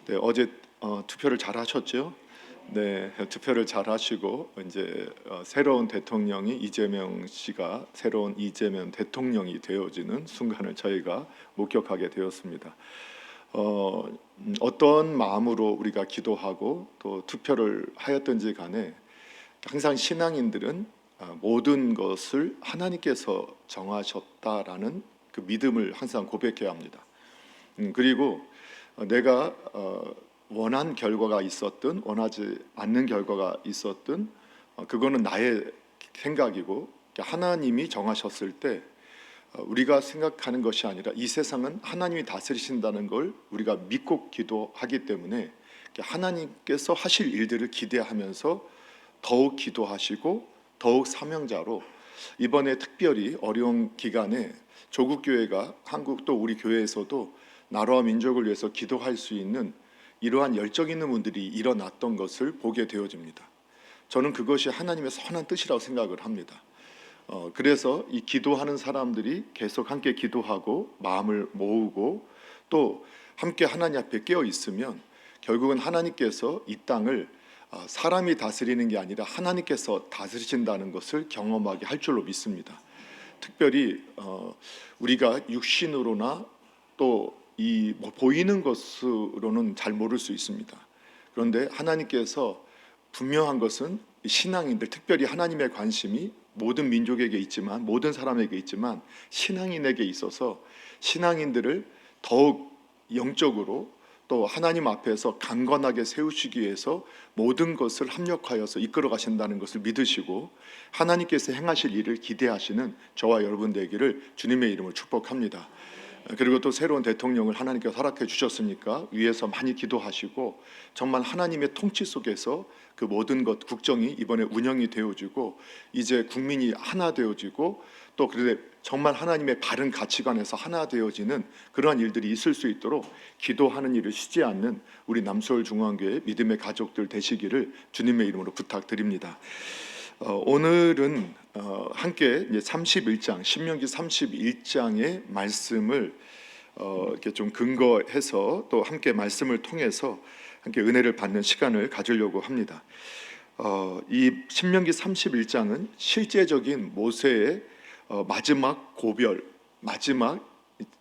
네, 어제 투표를 잘 하셨죠? 네, 투표를 잘 하시고 이제 새로운 대통령이 이재명 씨가 새로운 이재명 대통령이 되어지는 순간을 저희가 목격하게 되었습니다. 어떤 마음으로 우리가 기도하고 또 투표를 하였든지 간에 항상 신앙인들은 모든 것을 하나님께서 정하셨다라는 그 믿음을 항상 고백해야 합니다. 그리고 내가 원한 결과가 있었든 원하지 않는 결과가 있었든 그거는 나의 생각이고 하나님이 정하셨을 때 우리가 생각하는 것이 아니라 이 세상은 하나님이 다스리신다는 걸 우리가 믿고 기도하기 때문에 하나님께서 하실 일들을 기대하면서 더욱 기도하시고 더욱 사명자로 이번에 특별히 어려운 기간에 조국교회가 한국 또 우리 교회에서도 나라와 민족을 위해서 기도할 수 있는 이러한 열정 있는 분들이 일어났던 것을 보게 되어집니다. 저는 그것이 하나님의 선한 뜻이라고 생각을 합니다. 그래서 이 기도하는 사람들이 계속 함께 기도하고 마음을 모으고 또 함께 하나님 앞에 깨어 있으면 결국은 하나님께서 이 땅을 사람이 다스리는 게 아니라 하나님께서 다스리신다는 것을 경험하게 할 줄로 믿습니다. 특별히 우리가 육신으로나 또 이 보이는 것으로는 잘 모를 수 있습니다. 그런데 하나님께서 분명한 것은 신앙인들, 특별히 하나님의 관심이 모든 민족에게 있지만 모든 사람에게 있지만 신앙인에게 있어서 신앙인들을 더욱 영적으로 또 하나님 앞에서 강건하게 세우시기 위해서 모든 것을 합력하여서 이끌어 가신다는 것을 믿으시고 하나님께서 행하실 일을 기대하시는 저와 여러분 되기를 주님의 이름으로 축복합니다. 그리고 또 새로운 대통령을 하나님께서 허락해 주셨으니까 위에서 많이 기도하시고 정말 하나님의 통치 속에서 그 모든 것 국정이 이번에 운영이 되어지고 이제 국민이 하나 되어지고 또 그런데 정말 하나님의 바른 가치관에서 하나 되어지는 그러한 일들이 있을 수 있도록 기도하는 일을 쉬지 않는 우리 남서울 중앙교회 믿음의 가족들 되시기를 주님의 이름으로 부탁드립니다. 오늘은 함께 이제 31장 신명기 31장의 말씀을 이렇게 좀 근거해서 또 함께 말씀을 통해서 함께 은혜를 받는 시간을 가지려고 합니다. 이 신명기 31장은 실제적인 모세의 마지막 고별, 마지막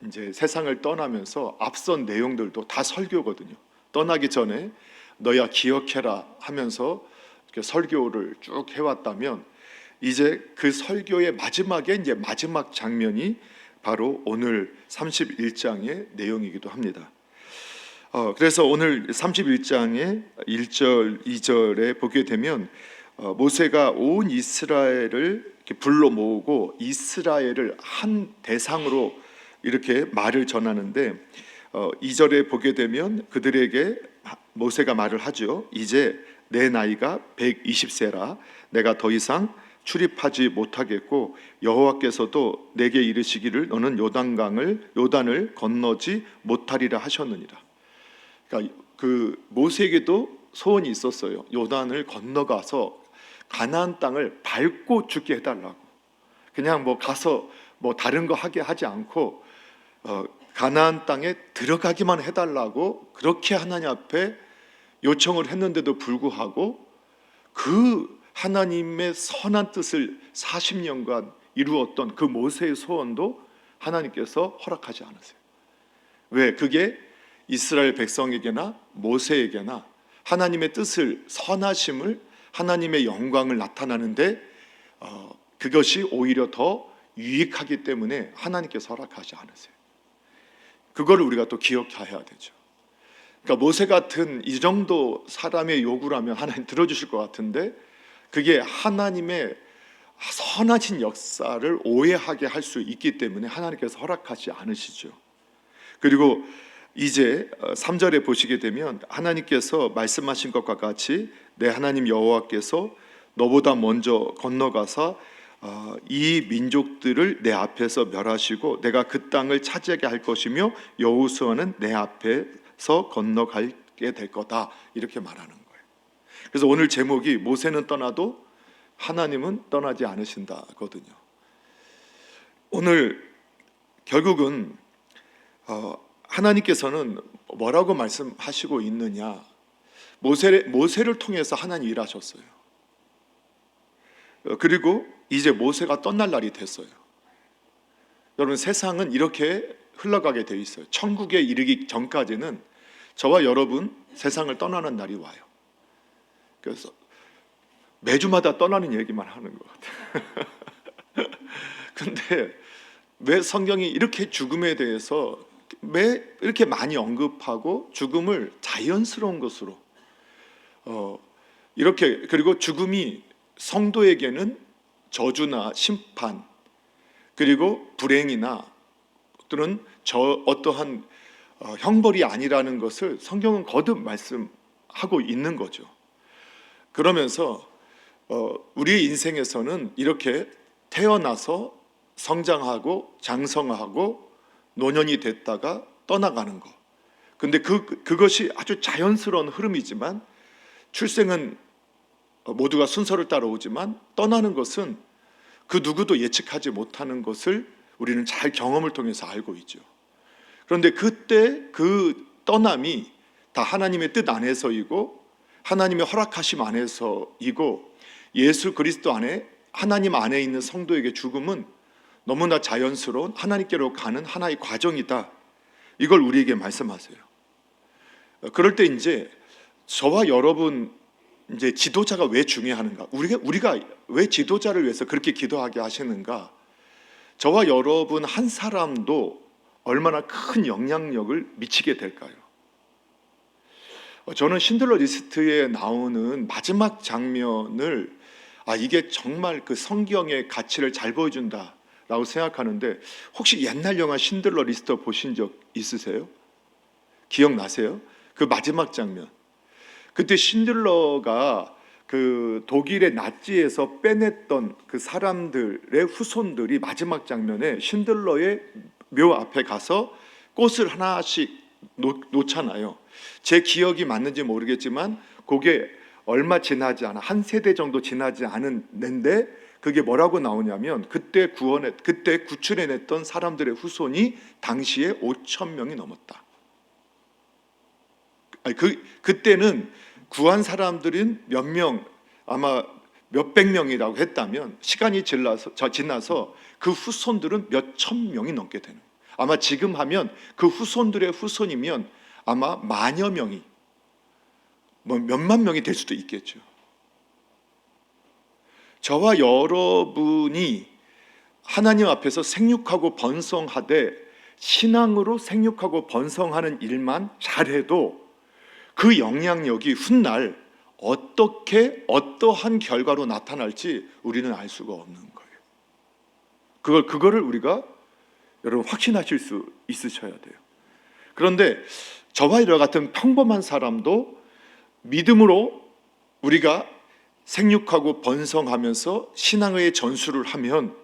이제 세상을 떠나면서 앞선 내용들도 다 설교거든요. 떠나기 전에 너야 기억해라 하면서 설교를 쭉 해왔다면 이제 그 설교의 마지막에 이제 마지막 장면이 바로 오늘 31장의 내용이기도 합니다. 그래서 오늘 31장의 1절, 2절에 보게 되면 모세가 온 이스라엘을 이렇게 불러 모으고 이스라엘을 한 대상으로 이렇게 말을 전하는데 2절에 보게 되면 그들에게 모세가 말을 하죠. 이제 내 나이가 120세라 내가 더 이상 출입하지 못하겠고 여호와께서도 내게 이르시기를 너는 요단을 건너지 못하리라 하셨느니라. 그러니까 그 모세에게도 소원이 있었어요. 요단을 건너가서 가나안 땅을 밟고 죽게 해달라고. 그냥 뭐 가서 뭐 다른 거 하게 하지 않고 가나안 땅에 들어가기만 해달라고 그렇게 하나님 앞에 요청을 했는데도 불구하고 그 하나님의 선한 뜻을 40년간 이루었던 그 모세의 소원도 하나님께서 허락하지 않으세요. 왜? 그게 이스라엘 백성에게나 모세에게나 하나님의 뜻을 선하심을 하나님의 영광을 나타나는데 그것이 오히려 더 유익하기 때문에 하나님께서 허락하지 않으세요. 그거를 우리가 또 기억해야 되죠. 그러니까 모세 같은 이 정도 사람의 요구라면 하나님 들어주실 것 같은데 그게 하나님의 선하신 역사를 오해하게 할 수 있기 때문에 하나님께서 허락하지 않으시죠. 그리고 이제 3절에 보시게 되면 하나님께서 말씀하신 것과 같이 내 하나님 여호와께서 너보다 먼저 건너가서 이 민족들을 내 앞에서 멸하시고 내가 그 땅을 차지하게 할 것이며 여호수아는 내 앞에서 건너가게 될 거다 이렇게 말하는 거예요. 그래서 오늘 제목이 모세는 떠나도 하나님은 떠나지 않으신다거든요. 오늘 결국은 하나님께서는 뭐라고 말씀하시고 있느냐? 모세를 통해서 하나님 일하셨어요. 그리고 이제 모세가 떠날 날이 됐어요. 여러분, 세상은 이렇게 흘러가게 돼 있어요. 천국에 이르기 전까지는 저와 여러분 세상을 떠나는 날이 와요. 그래서 매주마다 떠나는 얘기만 하는 것 같아요. 근데 왜 성경이 이렇게 죽음에 대해서 왜 이렇게 많이 언급하고 죽음을 자연스러운 것으로 이렇게, 그리고 죽음이 성도에게는 저주나 심판, 그리고 불행이나 또는 어떠한 형벌이 아니라는 것을 성경은 거듭 말씀하고 있는 거죠. 그러면서 우리의 인생에서는 이렇게 태어나서 성장하고 장성하고 노년이 됐다가 떠나가는 것. 근데 그것이 아주 자연스러운 흐름이지만, 출생은 모두가 순서를 따라오지만 떠나는 것은 그 누구도 예측하지 못하는 것을 우리는 잘 경험을 통해서 알고 있죠. 그런데 그때 그 떠남이 다 하나님의 뜻 안에서이고 하나님의 허락하심 안에서이고, 예수 그리스도 안에, 하나님 안에 있는 성도에게 죽음은 너무나 자연스러운 하나님께로 가는 하나의 과정이다. 이걸 우리에게 말씀하세요. 그럴 때 이제 저와 여러분, 이제 지도자가 왜 중요한가? 우리가 왜 지도자를 위해서 그렇게 기도하게 하시는가? 저와 여러분 한 사람도 얼마나 큰 영향력을 미치게 될까요? 저는 신들러 리스트에 나오는 마지막 장면을 이게 정말 그 성경의 가치를 잘 보여준다라고 생각하는데, 혹시 옛날 영화 신들러 리스트 보신 적 있으세요? 기억나세요? 그 마지막 장면. 그때 신들러가 그 독일의 나치에서 빼냈던 그 사람들의 후손들이 마지막 장면에 신들러의 묘 앞에 가서 꽃을 하나씩 놓잖아요. 제 기억이 맞는지 모르겠지만 그게 얼마 지나지 않아, 한 세대 정도 지나지 않은데, 그게 뭐라고 나오냐면 그때 구출해냈던 사람들의 후손이 당시에 5,000명이 넘었다. 그때는 구한 사람들은 몇 명, 아마 몇백 명이라고 했다면, 시간이 지나서 그 후손들은 몇천 명이 넘게 되는, 아마 지금 하면 그 후손들의 후손이면 아마 만여 명이, 뭐 몇만 명이 될 수도 있겠죠. 저와 여러분이 하나님 앞에서 생육하고 번성하되, 신앙으로 생육하고 번성하는 일만 잘해도 그 영향력이 훗날 어떠한 결과로 나타날지 우리는 알 수가 없는 거예요. 그거를 우리가 여러분 확신하실 수 있으셔야 돼요. 그런데 저와 이와 같은 평범한 사람도 믿음으로 우리가 생육하고 번성하면서 신앙의 전수를 하면,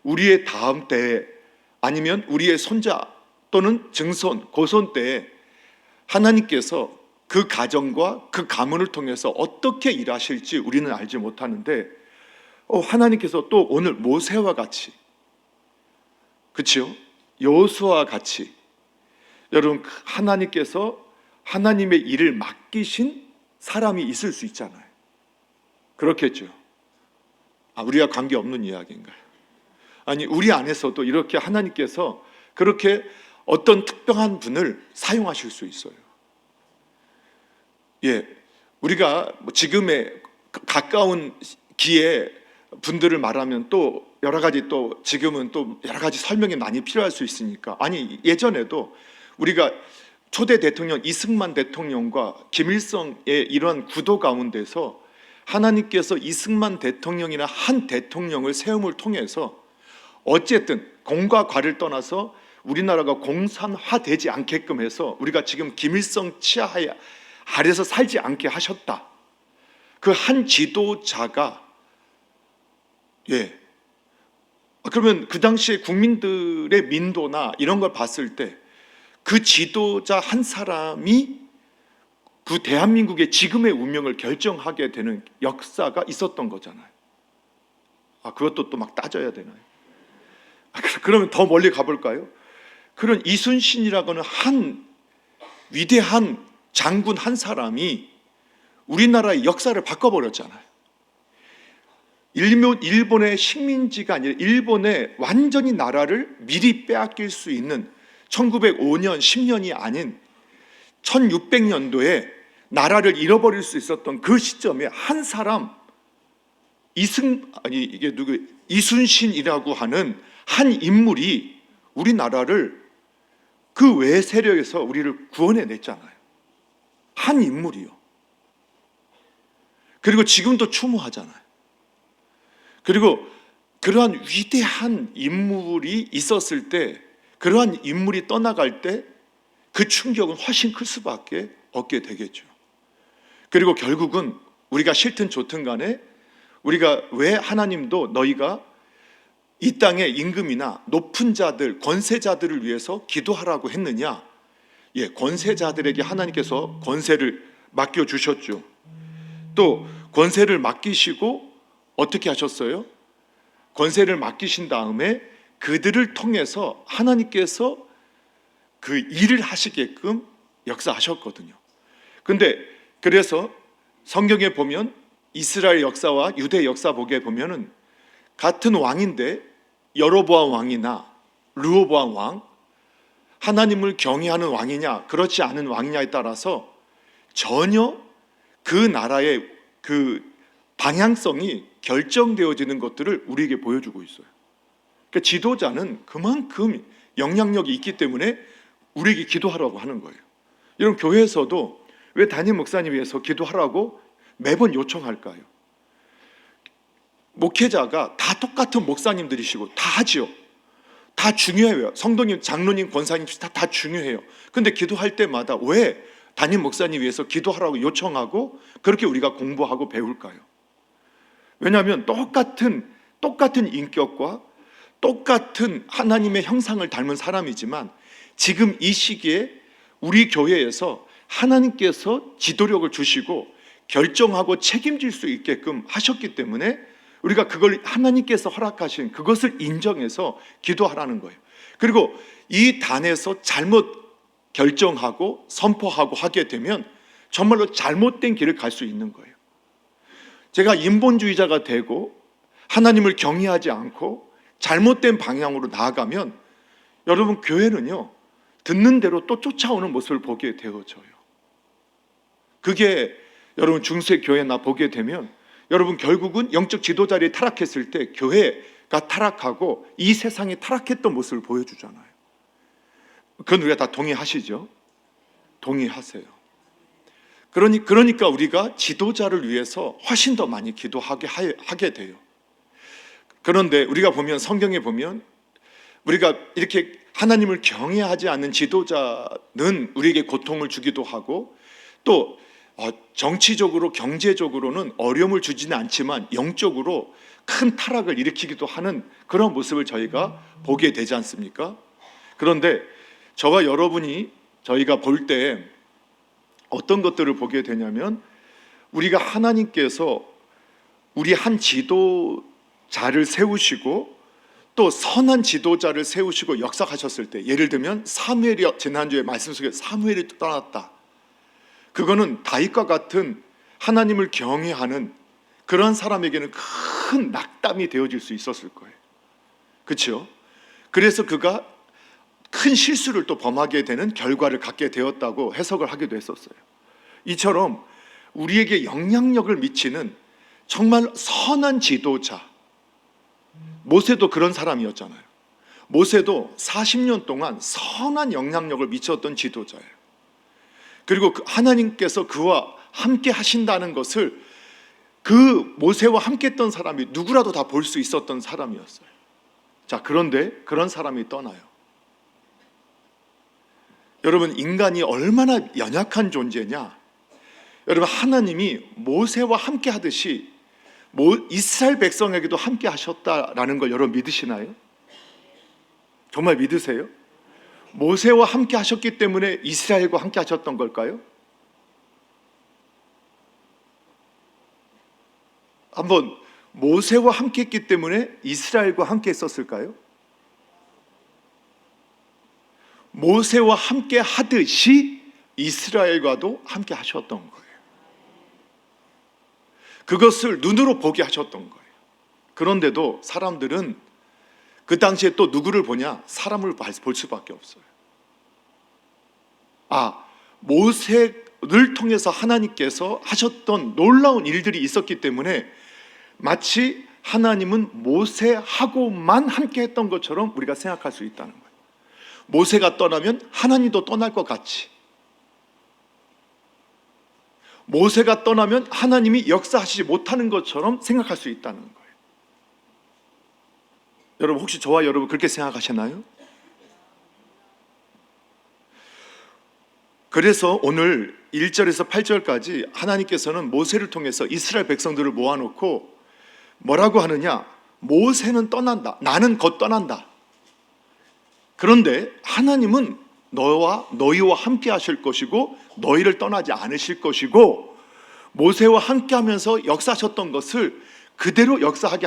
우리의 다음 때에, 아니면 우리의 손자 또는 증손, 고손 때에 하나님께서 그 가정과 그 가문을 통해서 어떻게 일하실지 우리는 알지 못하는데, 하나님께서 또 오늘 모세와 같이, 그렇죠? 여호수아와 같이, 여러분 하나님께서 하나님의 일을 맡기신 사람이 있을 수 있잖아요. 그렇겠죠? 우리와 관계없는 이야기인가요? 아니, 우리 안에서도 이렇게 하나님께서 그렇게 어떤 특별한 분을 사용하실 수 있어요. 우리가 지금의 가까운 기회 분들을 말하면 또 여러 가지, 또 지금은 또 여러 가지 설명이 많이 필요할 수 있으니까, 아니 예전에도 우리가 초대 대통령 이승만 대통령과 김일성의 이러한 구도 가운데서 하나님께서 이승만 대통령이나 한 대통령을 세움을 통해서 어쨌든 공과 과를 떠나서 우리나라가 공산화되지 않게끔 해서 우리가 지금 김일성 치하에 아래서 살지 않게 하셨다. 그 한 지도자가, 그러면 그 당시에 국민들의 민도나 이런 걸 봤을 때 그 지도자 한 사람이 그 대한민국의 지금의 운명을 결정하게 되는 역사가 있었던 거잖아요. 그것도 또 막 따져야 되나요? 그러면 더 멀리 가볼까요? 그런 이순신이라고는 한 위대한 장군 한 사람이 우리나라의 역사를 바꿔버렸잖아요. 일본의 식민지가 아니라 일본의 완전히 나라를 미리 빼앗길 수 있는 1905년, 10년이 아닌 1600년도에 나라를 잃어버릴 수 있었던 그 시점에 한 사람, 이순신이라고 하는 한 인물이 우리나라를 그 외 세력에서 우리를 구원해냈잖아요. 한 인물이요. 그리고 지금도 추모하잖아요. 그리고 그러한 위대한 인물이 있었을 때, 그러한 인물이 떠나갈 때 그 충격은 훨씬 클 수밖에 없게 되겠죠. 그리고 결국은 우리가 싫든 좋든 간에 우리가 왜 하나님도 너희가 이 땅의 임금이나 높은 자들, 권세자들을 위해서 기도하라고 했느냐? 권세자들에게 하나님께서 권세를 맡겨주셨죠. 또 권세를 맡기시고 어떻게 하셨어요? 권세를 맡기신 다음에 그들을 통해서 하나님께서 그 일을 하시게끔 역사하셨거든요. 근데 그래서 성경에 보면 이스라엘 역사와 유대 역사 보게 보면은 같은 왕인데 여로보암 왕이나 르호보암 왕, 하나님을 경외하는 왕이냐 그렇지 않은 왕이냐에 따라서 전혀 그 나라의 그 방향성이 결정되어지는 것들을 우리에게 보여주고 있어요. 그러니까 지도자는 그만큼 영향력이 있기 때문에 우리에게 기도하라고 하는 거예요. 여러분, 교회에서도 왜 담임 목사님 위해서 기도하라고 매번 요청할까요? 목회자가 다 똑같은 목사님들이시고 다 하지요. 다 중요해요. 성도님, 장로님, 권사님 다 중요해요. 근데 기도할 때마다 왜 담임 목사님 위해서 기도하라고 요청하고 그렇게 우리가 공부하고 배울까요? 왜냐하면 똑같은 인격과 똑같은 하나님의 형상을 닮은 사람이지만 지금 이 시기에 우리 교회에서 하나님께서 지도력을 주시고 결정하고 책임질 수 있게끔 하셨기 때문에 우리가 그걸 하나님께서 허락하신 그것을 인정해서 기도하라는 거예요. 그리고 이 단에서 잘못 결정하고 선포하고 하게 되면 정말로 잘못된 길을 갈 수 있는 거예요. 제가 인본주의자가 되고 하나님을 경외하지 않고 잘못된 방향으로 나아가면 여러분, 교회는요 듣는 대로 또 쫓아오는 모습을 보게 되어져요. 그게 여러분 중세 교회나 보게 되면 여러분 결국은 영적 지도자들이 타락했을 때 교회가 타락하고 이 세상이 타락했던 모습을 보여주잖아요. 그건 우리가 다 동의하시죠? 동의하세요. 그러니까 우리가 지도자를 위해서 훨씬 더 많이 하게 돼요. 그런데 우리가 보면 성경에 보면 우리가 이렇게 하나님을 경외하지 않는 지도자는 우리에게 고통을 주기도 하고 또 정치적으로 경제적으로는 어려움을 주지는 않지만 영적으로 큰 타락을 일으키기도 하는 그런 모습을 저희가 보게 되지 않습니까? 그런데 저와 여러분이 저희가 볼 때 어떤 것들을 보게 되냐면 우리가 하나님께서 우리 한 지도자를 세우시고 또 선한 지도자를 세우시고 역사하셨을 때, 예를 들면 사무엘이 지난주에 말씀 속에 사무엘이 떠났다. 그거는 다윗과 같은 하나님을 경외하는 그런 사람에게는 큰 낙담이 되어질 수 있었을 거예요. 그렇죠? 그래서 그가 큰 실수를 또 범하게 되는 결과를 갖게 되었다고 해석을 하기도 했었어요. 이처럼 우리에게 영향력을 미치는 정말 선한 지도자, 모세도 그런 사람이었잖아요. 모세도 40년 동안 선한 영향력을 미쳤던 지도자예요. 그리고 하나님께서 그와 함께 하신다는 것을 그 모세와 함께 했던 사람이 누구라도 다 볼 수 있었던 사람이었어요. 자, 그런데 그런 사람이 떠나요. 여러분, 인간이 얼마나 연약한 존재냐? 여러분, 하나님이 모세와 함께 하듯이 이스라엘 백성에게도 함께 하셨다라는 걸 여러분 믿으시나요? 정말 믿으세요? 모세와 함께 하셨기 때문에 이스라엘과 함께 하셨던 걸까요? 한번, 모세와 함께 했기 때문에 이스라엘과 함께 했었을까요? 모세와 함께 하듯이 이스라엘과도 함께 하셨던 거예요. 그것을 눈으로 보게 하셨던 거예요. 그런데도 사람들은 그 당시에 또 누구를 보냐? 사람을 볼 수밖에 없어요. 모세를 통해서 하나님께서 하셨던 놀라운 일들이 있었기 때문에 마치 하나님은 모세하고만 함께 했던 것처럼 우리가 생각할 수 있다는 거예요. 모세가 떠나면 하나님도 떠날 것 같이, 모세가 떠나면 하나님이 역사하시지 못하는 것처럼 생각할 수 있다는 거예요. 여러분, 혹시 저와 여러분 그렇게 생각하시나요? 그래서 오늘 1절에서 8절까지 하나님께서는 모세를 통해서 이스라엘 백성들을 모아놓고 뭐라고 하느냐? 모세는 떠난다. 나는 곧 떠난다. 그런데 하나님은 너희와 함께 하실 것이고 너희를 떠나지 않으실 것이고 모세와 함께 하면서 역사하셨던 것을 그대로 역사하게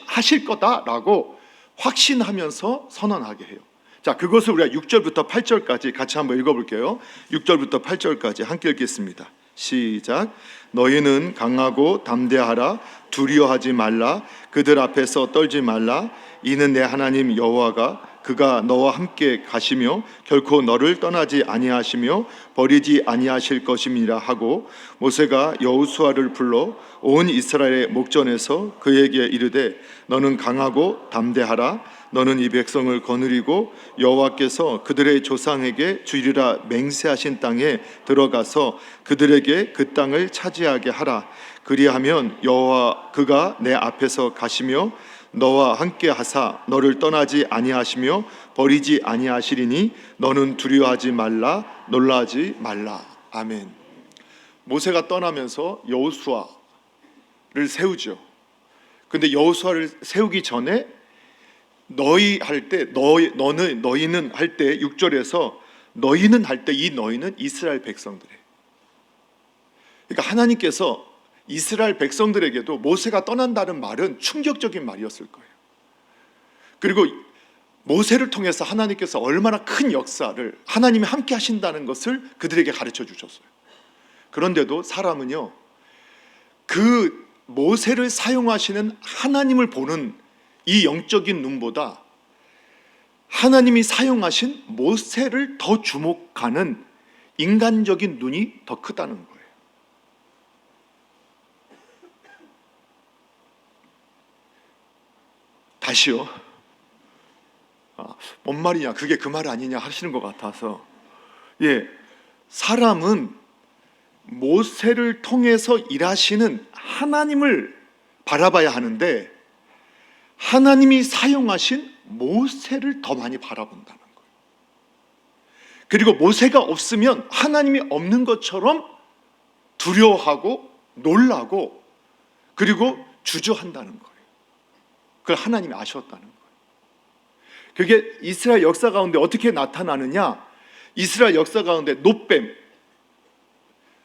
하실 거다라고 확신하면서 선언하게 해요. 자, 그것을 우리가 6절부터 8절까지 같이 한번 읽어볼게요. 6절부터 8절까지 함께 읽겠습니다. 시작. 너희는 강하고 담대하라. 두려워하지 말라. 그들 앞에서 떨지 말라. 이는 내 하나님 여호와가 그가 너와 함께 가시며 결코 너를 떠나지 아니하시며 버리지 아니하실 것임이라 하고 모세가 여호수아를 불러 온 이스라엘의 목전에서 그에게 이르되 너는 강하고 담대하라. 너는 이 백성을 거느리고 여호와께서 그들의 조상에게 주리라 맹세하신 땅에 들어가서 그들에게 그 땅을 차지하게 하라. 그리하면 여호와 그가 내 앞에서 가시며 너와 함께 하사 너를 떠나지 아니하시며 버리지 아니하시리니 너는 두려워하지 말라. 놀라지 말라. 아멘. 모세가 떠나면서 여호수아를 세우죠. 근데 여호수아를 세우기 전에 너희는 할 때 6절에서 너희는 할 때 이 너희는 이스라엘 백성들이에요. 그러니까 하나님께서 이스라엘 백성들에게도 모세가 떠난다는 말은 충격적인 말이었을 거예요. 그리고 모세를 통해서 하나님께서 얼마나 큰 역사를 하나님이 함께 하신다는 것을 그들에게 가르쳐 주셨어요. 그런데도 사람은요, 그 모세를 사용하시는 하나님을 보는 이 영적인 눈보다 하나님이 사용하신 모세를 더 주목하는 인간적인 눈이 더 크다는 거예요. 다시요. 뭔 말이냐, 그게 그 말 아니냐 하시는 것 같아서, 사람은 모세를 통해서 일하시는 하나님을 바라봐야 하는데 하나님이 사용하신 모세를 더 많이 바라본다는 거예요. 그리고 모세가 없으면 하나님이 없는 것처럼 두려워하고 놀라고 그리고 주저한다는 거예요. 그걸 하나님이 아셨다는 거예요. 그게 이스라엘 역사 가운데 어떻게 나타나느냐? 이스라엘 역사 가운데 놋뱀,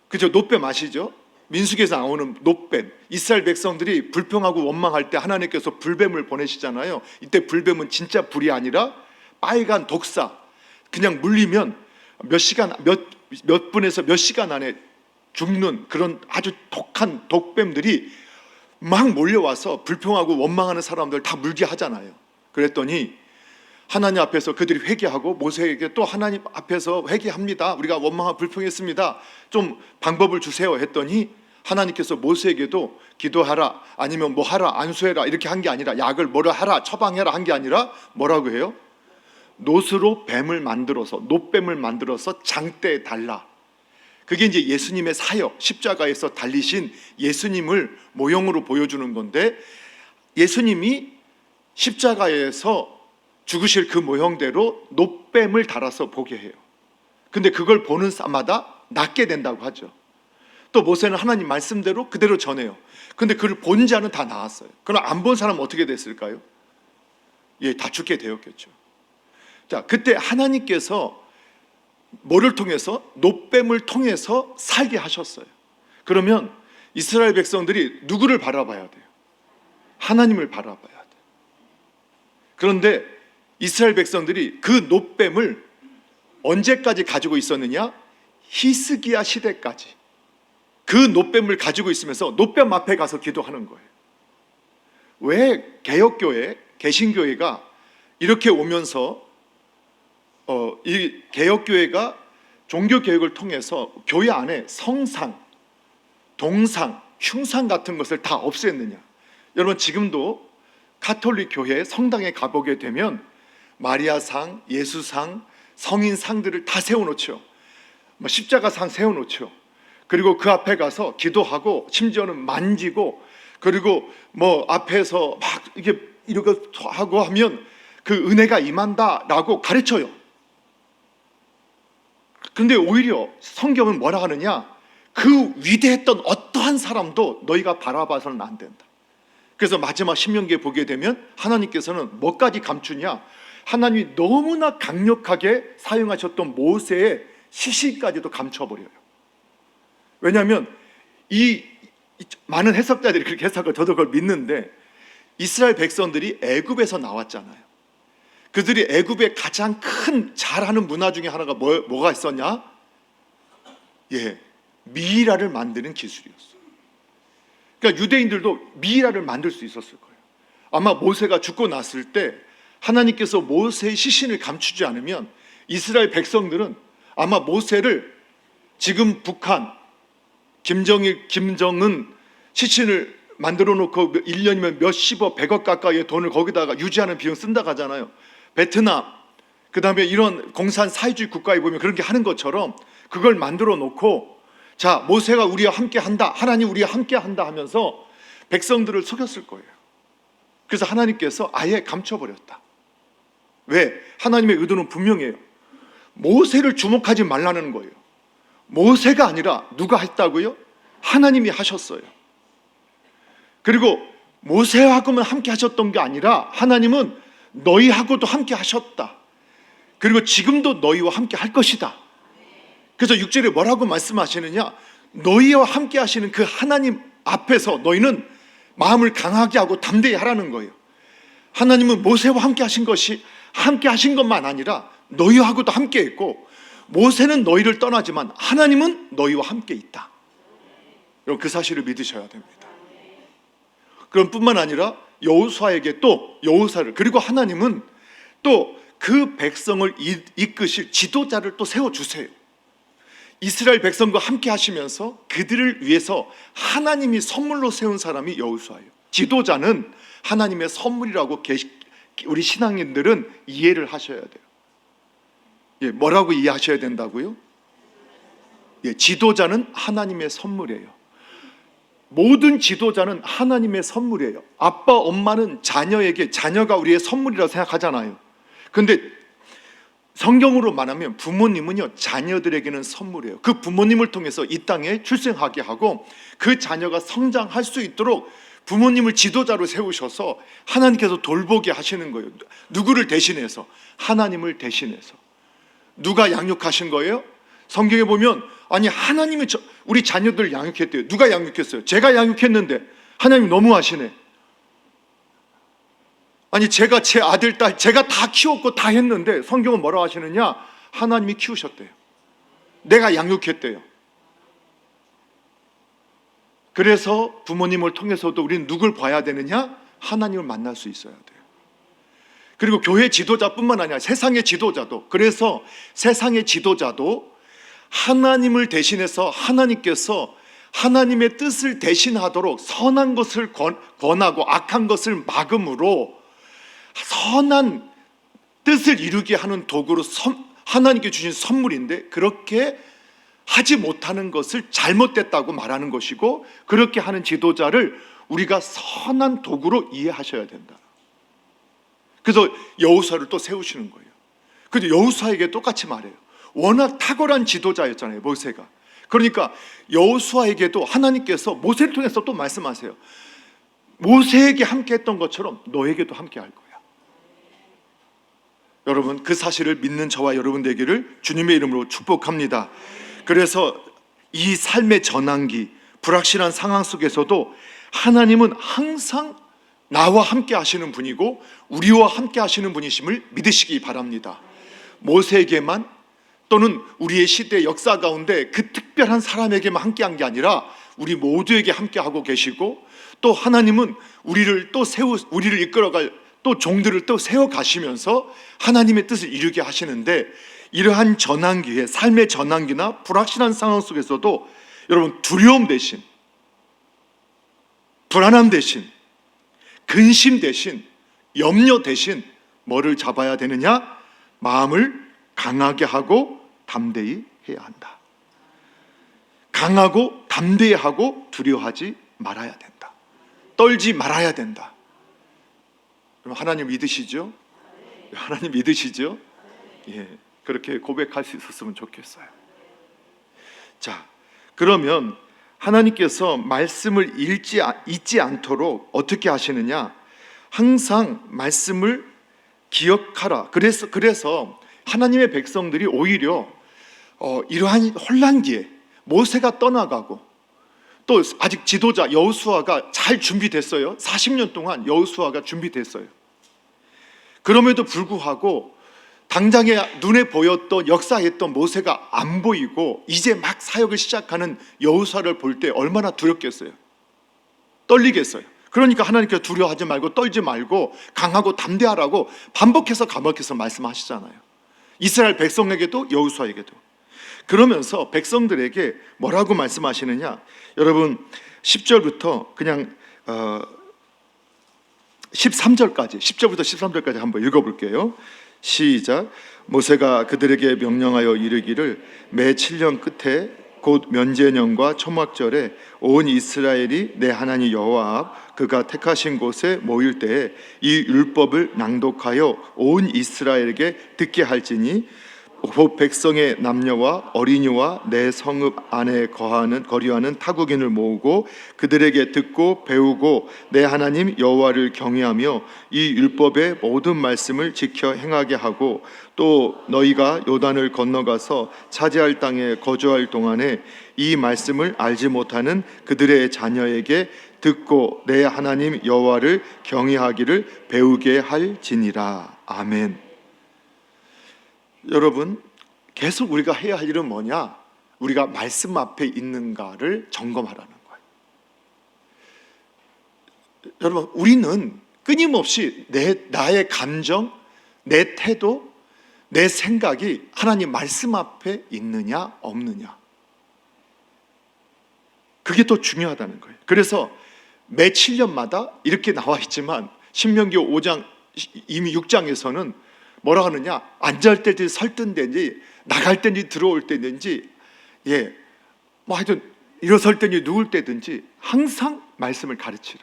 그죠? 놋뱀 아시죠? 민수기에서 나오는 놋뱀. 이스라엘 백성들이 불평하고 원망할 때 하나님께서 불뱀을 보내시잖아요. 이때 불뱀은 진짜 불이 아니라 빨간 독사, 그냥 물리면 몇 분에서 몇 시간 안에 죽는 그런 아주 독한 독뱀들이 막 몰려와서 불평하고 원망하는 사람들 다 물게 하잖아요. 그랬더니 하나님 앞에서 그들이 회개하고 모세에게 또 하나님 앞에서 회개합니다. 우리가 원망하고 불평했습니다. 좀 방법을 주세요 했더니 하나님께서 모세에게도 기도하라, 아니면 뭐 하라, 안수해라 이렇게 한 게 아니라, 약을 뭐라 하라, 처방해라 한 게 아니라 뭐라고 해요? 놋으로 뱀을 만들어서, 놋뱀을 만들어서 장대에 달라. 그게 이제 예수님의 사역, 십자가에서 달리신 예수님을 모형으로 보여주는 건데, 예수님이 십자가에서 죽으실 그 모형대로 놋뱀을 달아서 보게 해요. 근데 그걸 보는 사마다 낫게 된다고 하죠. 또 모세는 하나님 말씀대로 그대로 전해요. 근데 그걸 본 자는 다 나았어요. 그럼 안 본 사람은 어떻게 됐을까요? 다 죽게 되었겠죠. 자, 그때 하나님께서 뭐를 통해서? 놋뱀을 통해서 살게 하셨어요. 그러면 이스라엘 백성들이 누구를 바라봐야 돼요? 하나님을 바라봐야 돼요. 그런데 이스라엘 백성들이 그 놋뱀을 언제까지 가지고 있었느냐? 히스기야 시대까지 그 노뱀을 가지고 있으면서 노뱀 앞에 가서 기도하는 거예요. 왜 개혁교회, 개신교회가 이렇게 오면서 이 개혁교회가 종교개혁을 통해서 교회 안에 성상, 동상, 흉상 같은 것을 다 없앴느냐? 여러분, 지금도 가톨릭 교회 성당에 가보게 되면 마리아상, 예수상, 성인상들을 다 세워놓죠. 십자가상 세워놓죠. 그리고 그 앞에 가서 기도하고 심지어는 만지고, 그리고 앞에서 막 이렇게 하고 하면 그 은혜가 임한다라고 가르쳐요. 근데 오히려 성경은 뭐라 하느냐? 그 위대했던 어떠한 사람도 너희가 바라봐서는 안 된다. 그래서 마지막 신명기에 보게 되면 하나님께서는 뭐까지 감추냐? 하나님이 너무나 강력하게 사용하셨던 모세의 시신까지도 감춰버려요. 왜냐하면 이 많은 해석자들이 그렇게 해석을, 저도 그걸 믿는데, 이스라엘 백성들이 애굽에서 나왔잖아요. 그들이 애굽의 가장 큰 잘하는 문화 중에 하나가 뭐가 있었냐? 미이라를 만드는 기술이었어요. 그러니까 유대인들도 미이라를 만들 수 있었을 거예요. 아마 모세가 죽고 났을 때 하나님께서 모세의 시신을 감추지 않으면 이스라엘 백성들은 아마 모세를 지금 북한 김정일, 김정은 시신을 만들어 놓고 1년이면 몇십억, 100억 가까이의 돈을 거기다가 유지하는 비용 쓴다고 하잖아요. 베트남, 그 다음에 이런 공산 사회주의 국가에 보면 그런 게 하는 것처럼 그걸 만들어 놓고, 자, 모세가 우리와 함께 한다, 하나님 우리와 함께 한다 하면서 백성들을 속였을 거예요. 그래서 하나님께서 아예 감춰버렸다. 왜? 하나님의 의도는 분명해요. 모세를 주목하지 말라는 거예요. 모세가 아니라 누가 했다고요? 하나님이 하셨어요. 그리고 모세하고만 함께 하셨던 게 아니라 하나님은 너희하고도 함께 하셨다. 그리고 지금도 너희와 함께 할 것이다. 그래서 6절에 뭐라고 말씀하시느냐? 너희와 함께 하시는 그 하나님 앞에서 너희는 마음을 강하게 하고 담대히 하라는 거예요. 하나님은 모세와 함께 하신 것만 아니라 너희하고도 함께 했고, 모세는 너희를 떠나지만 하나님은 너희와 함께 있다. 여러분, 그 사실을 믿으셔야 됩니다. 그럼 뿐만 아니라 여호수아에게 또 여호사를, 그리고 하나님은 또 그 백성을 이끄실 지도자를 또 세워주세요. 이스라엘 백성과 함께 하시면서 그들을 위해서 하나님이 선물로 세운 사람이 여호수아예요. 지도자는 하나님의 선물이라고 우리 신앙인들은 이해를 하셔야 돼요. 뭐라고 이해하셔야 된다고요? 지도자는 하나님의 선물이에요. 모든 지도자는 하나님의 선물이에요. 아빠, 엄마는 자녀에게, 자녀가 우리의 선물이라고 생각하잖아요. 근데 성경으로 말하면 부모님은요, 자녀들에게는 선물이에요. 그 부모님을 통해서 이 땅에 출생하게 하고 그 자녀가 성장할 수 있도록 부모님을 지도자로 세우셔서 하나님께서 돌보게 하시는 거예요. 누구를 대신해서? 하나님을 대신해서. 누가 양육하신 거예요? 성경에 보면 아니, 하나님이 우리 자녀들 양육했대요. 누가 양육했어요? 제가 양육했는데 하나님 너무하시네. 아니, 제가 제 아들, 딸 제가 다 키웠고 다 했는데 성경은 뭐라고 하시느냐? 하나님이 키우셨대요. 내가 양육했대요. 그래서 부모님을 통해서도 우리는 누굴 봐야 되느냐? 하나님을 만날 수 있어야 돼요. 그리고 교회 지도자뿐만 아니라 세상의 지도자도, 그래서 세상의 지도자도 하나님을 대신해서 하나님께서 하나님의 뜻을 대신하도록 선한 것을 권하고 악한 것을 막음으로 선한 뜻을 이루게 하는 도구로 하나님께 주신 선물인데, 그렇게 하지 못하는 것을 잘못됐다고 말하는 것이고, 그렇게 하는 지도자를 우리가 선한 도구로 이해하셔야 된다. 그래서 여호수아를 또 세우시는 거예요. 그런데 여호수아에게 똑같이 말해요. 워낙 탁월한 지도자였잖아요, 모세가. 그러니까 여호수아에게도 하나님께서 모세를 통해서 또 말씀하세요. 모세에게 함께 했던 것처럼 너에게도 함께 할 거야. 여러분, 그 사실을 믿는 저와 여러분 되기를 주님의 이름으로 축복합니다. 그래서 이 삶의 전환기, 불확실한 상황 속에서도 하나님은 항상 나와 함께 하시는 분이고 우리와 함께 하시는 분이심을 믿으시기 바랍니다. 모세에게만 또는 우리의 시대 역사 가운데 그 특별한 사람에게만 함께한 게 아니라 우리 모두에게 함께하고 계시고, 또 하나님은 우리를 이끌어갈 또 종들을 또 세워 가시면서 하나님의 뜻을 이루게 하시는데, 이러한 전환기에, 삶의 전환기나 불확실한 상황 속에서도 여러분, 두려움 대신, 불안함 대신, 근심 대신, 염려 대신 뭐를 잡아야 되느냐? 마음을 강하게 하고 담대히 해야 한다. 강하고 담대히 하고 두려워하지 말아야 된다. 떨지 말아야 된다. 그럼 하나님 믿으시죠? 하나님 믿으시죠? 예, 그렇게 고백할 수 있었으면 좋겠어요. 자, 그러면 하나님께서 말씀을 잊지 않도록 어떻게 하시느냐? 항상 말씀을 기억하라. 그래서 하나님의 백성들이 오히려 이러한 혼란기에 모세가 떠나가고, 또 아직 지도자 여호수아가 잘 준비됐어요. 40년 동안 여호수아가 준비됐어요. 그럼에도 불구하고 당장에 눈에 보였던, 역사했던 모세가 안 보이고 이제 막 사역을 시작하는 여호수아를 볼 때 얼마나 두렵겠어요. 떨리겠어요. 그러니까 하나님께서 두려워하지 말고 떨지 말고 강하고 담대하라고 반복해서 말씀하시잖아요. 이스라엘 백성에게도 여호수아에게도. 그러면서 백성들에게 뭐라고 말씀하시느냐? 여러분 10절부터 그냥 13절까지, 10절부터 13절까지 한번 읽어볼게요. 시작. 모세가 그들에게 명령하여 이르기를, 매 7년 끝에 곧 면제년과 초막절에 온 이스라엘이 내 하나님 여호와 앞 그가 택하신 곳에 모일 때에 이 율법을 낭독하여 온 이스라엘에게 듣게 할지니, 곧 백성의 남녀와 어린이와 내 성읍 안에 거류하는 타국인을 모으고 그들에게 듣고 배우고 내 하나님 여호와를 경외하며 이 율법의 모든 말씀을 지켜 행하게 하고, 또 너희가 요단을 건너가서 차지할 땅에 거주할 동안에 이 말씀을 알지 못하는 그들의 자녀에게 듣고 내 하나님 여호와를 경외하기를 배우게 할지니라. 아멘. 여러분, 계속 우리가 해야 할 일은 뭐냐? 우리가 말씀 앞에 있는가를 점검하라는 거예요. 여러분, 우리는 끊임없이 나의 감정, 내 태도, 내 생각이 하나님 말씀 앞에 있느냐 없느냐, 그게 더 중요하다는 거예요. 그래서 매 7년마다 이렇게 나와 있지만 신명기 5장 이미 6장에서는 뭐라 하느냐? 앉을 때든지 설 때든지 나갈 때든지 들어올 때든지, 뭐 하여튼 일어설 때든지 누울 때든지 항상 말씀을 가르치라.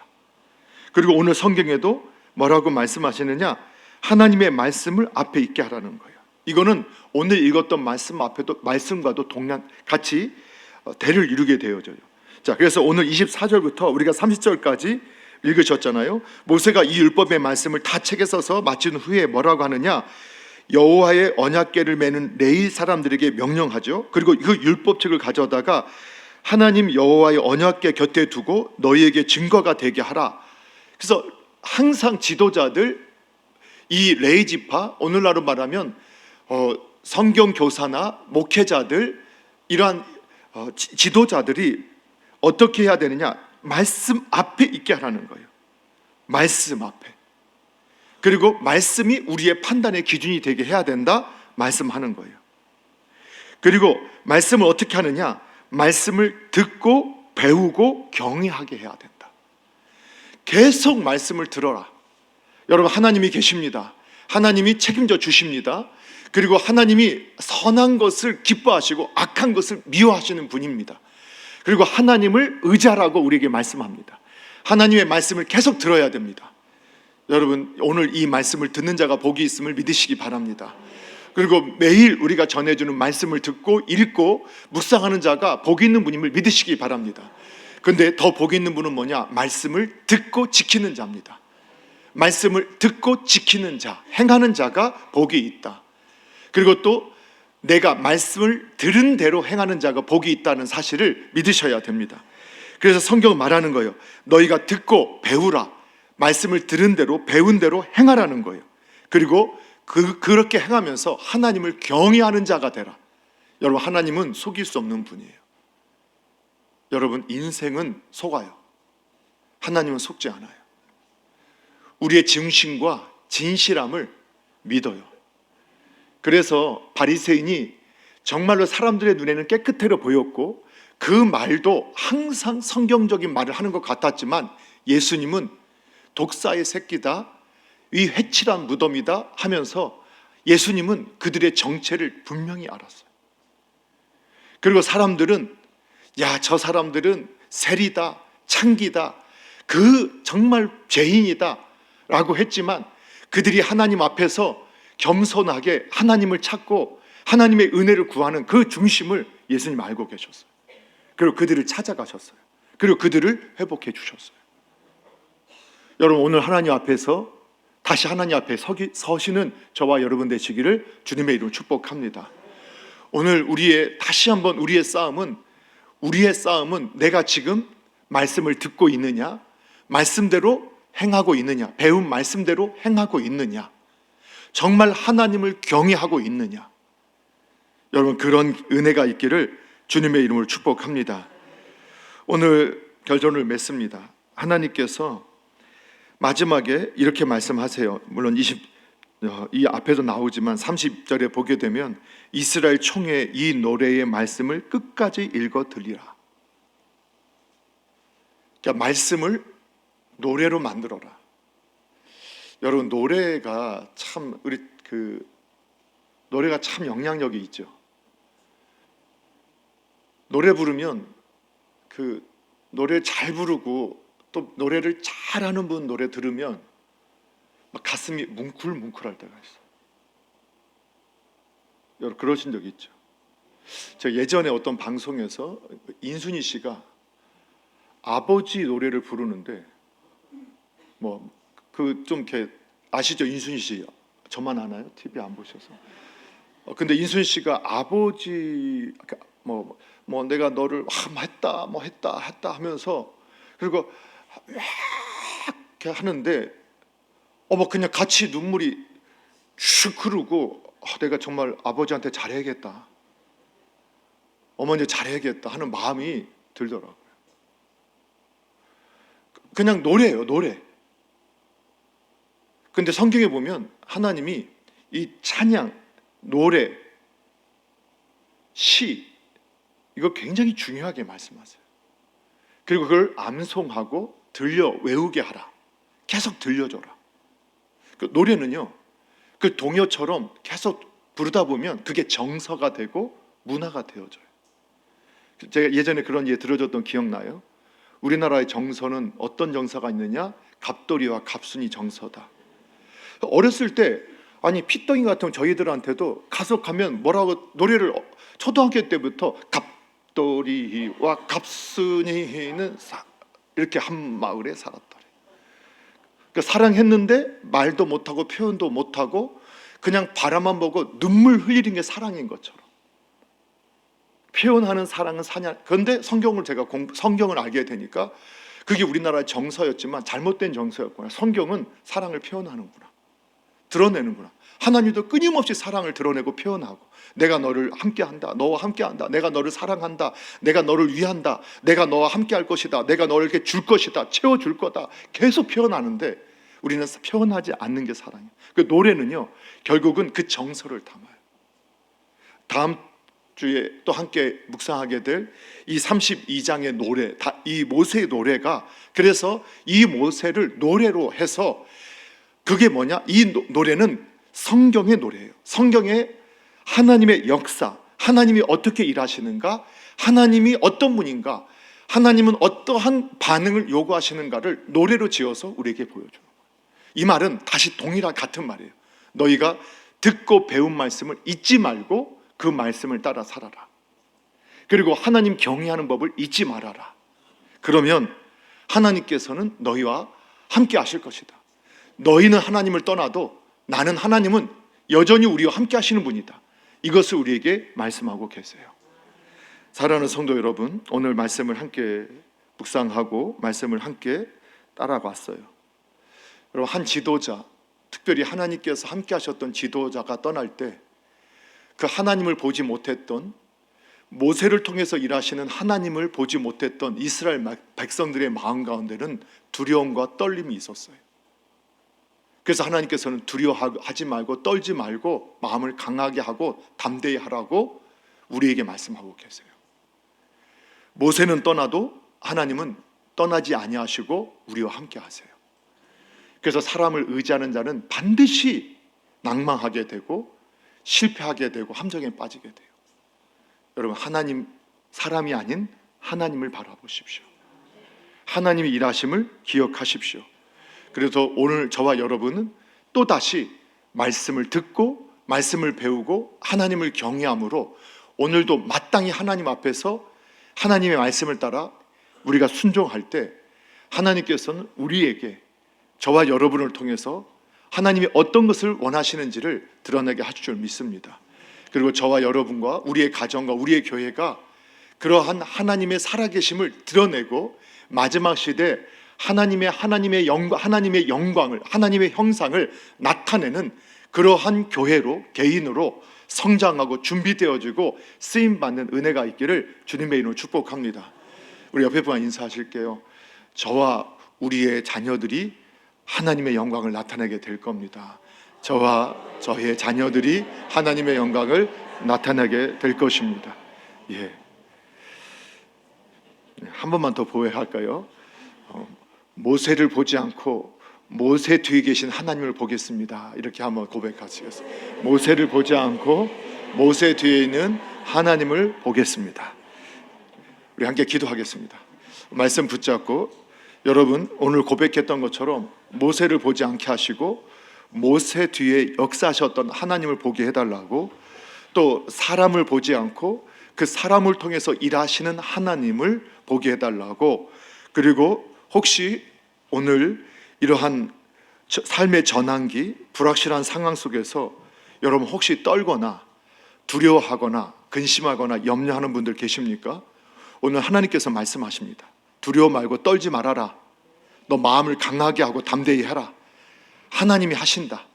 그리고 오늘 성경에도 뭐라고 말씀하시느냐? 하나님의 말씀을 앞에 있게 하라는 거예요. 이거는 오늘 읽었던 말씀과도 같이 대를 이루게 되어져요. 자, 그래서 오늘 24절부터 우리가 30절까지 읽으셨잖아요. 모세가 이 율법의 말씀을 다 책에 써서 마친 후에 뭐라고 하느냐? 여호와의 언약궤를 매는 레위 사람들에게 명령하죠. 그리고 그 율법책을 가져다가 하나님 여호와의 언약궤 곁에 두고 너희에게 증거가 되게 하라. 그래서 항상 지도자들, 이 레위 지파, 오늘날로 말하면 성경 교사나 목회자들, 이러한 지도자들이 어떻게 해야 되느냐? 말씀 앞에 있게 하라는 거예요. 말씀 앞에. 그리고 말씀이 우리의 판단의 기준이 되게 해야 된다 말씀하는 거예요. 그리고 말씀을 어떻게 하느냐? 말씀을 듣고 배우고 경외하게 해야 된다. 계속 말씀을 들어라. 여러분, 하나님이 계십니다. 하나님이 책임져 주십니다. 그리고 하나님이 선한 것을 기뻐하시고 악한 것을 미워하시는 분입니다. 그리고 하나님을 의지하라고 우리에게 말씀합니다. 하나님의 말씀을 계속 들어야 됩니다. 여러분, 오늘 이 말씀을 듣는 자가 복이 있음을 믿으시기 바랍니다. 그리고 매일 우리가 전해주는 말씀을 듣고 읽고 묵상하는 자가 복이 있는 분임을 믿으시기 바랍니다. 그런데 더 복이 있는 분은 뭐냐? 말씀을 듣고 지키는 자입니다. 말씀을 듣고 지키는 자, 행하는 자가 복이 있다. 그리고 또 내가 말씀을 들은 대로 행하는 자가 복이 있다는 사실을 믿으셔야 됩니다. 그래서 성경은 말하는 거예요. 너희가 듣고 배우라. 말씀을 들은 대로 배운 대로 행하라는 거예요. 그리고 그렇게 행하면서 하나님을 경외하는 자가 되라. 여러분, 하나님은 속일 수 없는 분이에요. 여러분, 인생은 속아요. 하나님은 속지 않아요. 우리의 증신과 진실함을 믿어요. 그래서 바리새인이 정말로 사람들의 눈에는 깨끗해 보였고 그 말도 항상 성경적인 말을 하는 것 같았지만 예수님은 독사의 새끼다, 이 회칠한 무덤이다 하면서 예수님은 그들의 정체를 분명히 알았어요. 그리고 사람들은 야, 저 사람들은 세리다, 창기다, 그 정말 죄인이다 라고 했지만 그들이 하나님 앞에서 겸손하게 하나님을 찾고 하나님의 은혜를 구하는 그 중심을 예수님 알고 계셨어요. 그리고 그들을 찾아가셨어요. 그리고 그들을 회복해 주셨어요. 여러분, 오늘 하나님 앞에서 다시 하나님 앞에 서시는 저와 여러분 되시기를 주님의 이름으로 축복합니다. 오늘 다시 한번 우리의 싸움은 내가 지금 말씀을 듣고 있느냐, 말씀대로 행하고 있느냐, 배운 말씀대로 행하고 있느냐, 정말 하나님을 경외하고 있느냐. 여러분, 그런 은혜가 있기를 주님의 이름으로 축복합니다. 오늘 결론을 맺습니다. 하나님께서 마지막에 이렇게 말씀하세요. 물론 이 앞에도 나오지만 30절에 보게 되면 이스라엘 총회 이 노래의 말씀을 끝까지 읽어 들리라. 그러니까 말씀을 노래로 만들어라. 여러분, 노래가 참 노래가 참 영향력이 있죠. 노래 부르면 노래 잘 부르고 또 노래를 잘하는 분 노래 들으면 막 가슴이 뭉클뭉클할 때가 있어요. 여러분, 그러신 적 있죠? 제가 예전에 어떤 방송에서 인순이 씨가 아버지 노래를 부르는데 좀 이렇게 아시죠? 인순이 씨 저만 아나요? TV 안 보셔서. 근데 인순이 씨가 아버지 내가 너를 했다 하면서 그리고 이렇게 하는데 그냥 같이 눈물이 슉 흐르고 내가 정말 아버지한테 잘해야겠다, 어머니 잘해야겠다 하는 마음이 들더라고요. 그냥 노래예요, 노래. 근데 성경에 보면 하나님이 이 찬양, 노래, 시 이거 굉장히 중요하게 말씀하세요. 그리고 그걸 암송하고 외우게 하라. 계속 들려줘라. 그 노래는요, 그 동요처럼 계속 부르다 보면 그게 정서가 되고 문화가 되어져요. 제가 예전에 그런 예 들어줬던 기억나요? 우리나라의 정서는 어떤 정서가 있느냐? 갑돌이와 갑순이 정서다. 어렸을 때 피덩이 같은 저희들한테도 가면 뭐라고 노래를 초등학교 때부터 갑돌이와 갑순이는 이렇게 한 마을에 살았다. 그러니까 사랑했는데 말도 못하고 표현도 못하고 그냥 바라만 보고 눈물 흘리는 게 사랑인 것처럼 표현하는 사랑은 사냥. 그런데 성경을 알게 되니까 그게 우리나라의 정서였지만 잘못된 정서였구나. 성경은 사랑을 표현하는구나, 드러내는구나. 하나님도 끊임없이 사랑을 드러내고 표현하고 내가 너를 함께한다, 너와 함께한다, 내가 너를 사랑한다, 내가 너를 위한다, 내가 너와 함께할 것이다, 내가 너를 이렇게 줄 것이다, 채워줄 거다, 계속 표현하는데 우리는 표현하지 않는 게 사랑이에요. 그 노래는요, 결국은 그 정서를 담아요. 다음 주에 또 함께 묵상하게 될 이 32장의 노래, 이 모세의 노래가, 그래서 이 모세를 노래로 해서 그게 뭐냐? 이 노래는 성경의 노래예요. 성경의 하나님의 역사, 하나님이 어떻게 일하시는가, 하나님이 어떤 분인가, 하나님은 어떠한 반응을 요구하시는가를 노래로 지어서 우리에게 보여주는 거예요. 이 말은 다시 같은 말이에요. 너희가 듣고 배운 말씀을 잊지 말고 그 말씀을 따라 살아라. 그리고 하나님 경외하는 법을 잊지 말아라. 그러면 하나님께서는 너희와 함께 하실 것이다. 너희는 하나님을 떠나도 하나님은 여전히 우리와 함께 하시는 분이다. 이것을 우리에게 말씀하고 계세요. 사랑하는 성도 여러분, 오늘 말씀을 함께 묵상하고 말씀을 함께 따라봤어요. 여러분, 한 지도자, 특별히 하나님께서 함께 하셨던 지도자가 떠날 때 그 하나님을 보지 못했던 모세를 통해서 일하시는 하나님을 보지 못했던 이스라엘 백성들의 마음 가운데는 두려움과 떨림이 있었어요. 그래서 하나님께서는 두려워하지 말고 떨지 말고 마음을 강하게 하고 담대히 하라고 우리에게 말씀하고 계세요. 모세는 떠나도 하나님은 떠나지 아니하시고 우리와 함께 하세요. 그래서 사람을 의지하는 자는 반드시 낭망하게 되고 실패하게 되고 함정에 빠지게 돼요. 여러분, 하나님, 사람이 아닌 하나님을 바라보십시오. 하나님의 일하심을 기억하십시오. 그래서 오늘 저와 여러분은 또다시 말씀을 듣고 말씀을 배우고 하나님을 경외함으로 오늘도 마땅히 하나님 앞에서 하나님의 말씀을 따라 우리가 순종할 때 하나님께서는 우리에게, 저와 여러분을 통해서 하나님이 어떤 것을 원하시는지를 드러내게 하실 줄 믿습니다. 그리고 저와 여러분과 우리의 가정과 우리의 교회가 그러한 하나님의 살아계심을 드러내고 마지막 시대 하나님의 영광을, 하나님의 형상을 나타내는 그러한 교회로, 개인으로 성장하고 준비되어지고 쓰임받는 은혜가 있기를 주님의 이름으로 축복합니다. 우리 옆에 분과 인사하실게요. 저와 우리의 자녀들이 하나님의 영광을 나타내게 될 겁니다. 저와 저의 자녀들이 하나님의 영광을 나타내게 될 것입니다. 예. 한 번만 더 보여할까요? 모세를 보지 않고 모세 뒤에 계신 하나님을 보겠습니다. 이렇게 한번 고백하시겠습니다. 모세를 보지 않고 모세 뒤에 있는 하나님을 보겠습니다. 우리 함께 기도하겠습니다. 말씀 붙잡고 여러분, 오늘 고백했던 것처럼 모세를 보지 않게 하시고 모세 뒤에 역사하셨던 하나님을 보게 해달라고, 또 사람을 보지 않고 그 사람을 통해서 일하시는 하나님을 보게 해달라고, 그리고 혹시 오늘 이러한 삶의 전환기, 불확실한 상황 속에서 여러분 혹시 떨거나 두려워하거나 근심하거나 염려하는 분들 계십니까? 오늘 하나님께서 말씀하십니다. 두려워 말고 떨지 말아라. 너 마음을 강하게 하고 담대히 해라. 하나님이 하신다.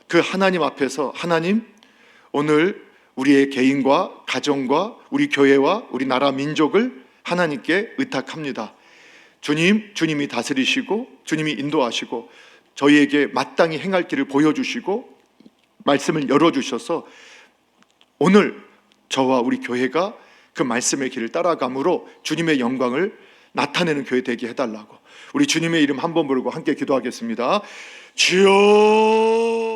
그 하나님 앞에서, 하나님, 오늘 우리의 개인과 가정과 우리 교회와 우리 나라 민족을 하나님께 의탁합니다. 주님이 다스리시고 주님이 인도하시고 저희에게 마땅히 행할 길을 보여주시고 말씀을 열어주셔서 오늘 저와 우리 교회가 그 말씀의 길을 따라감으로 주님의 영광을 나타내는 교회 되게 해달라고, 우리 주님의 이름 한번 부르고 함께 기도하겠습니다. 주여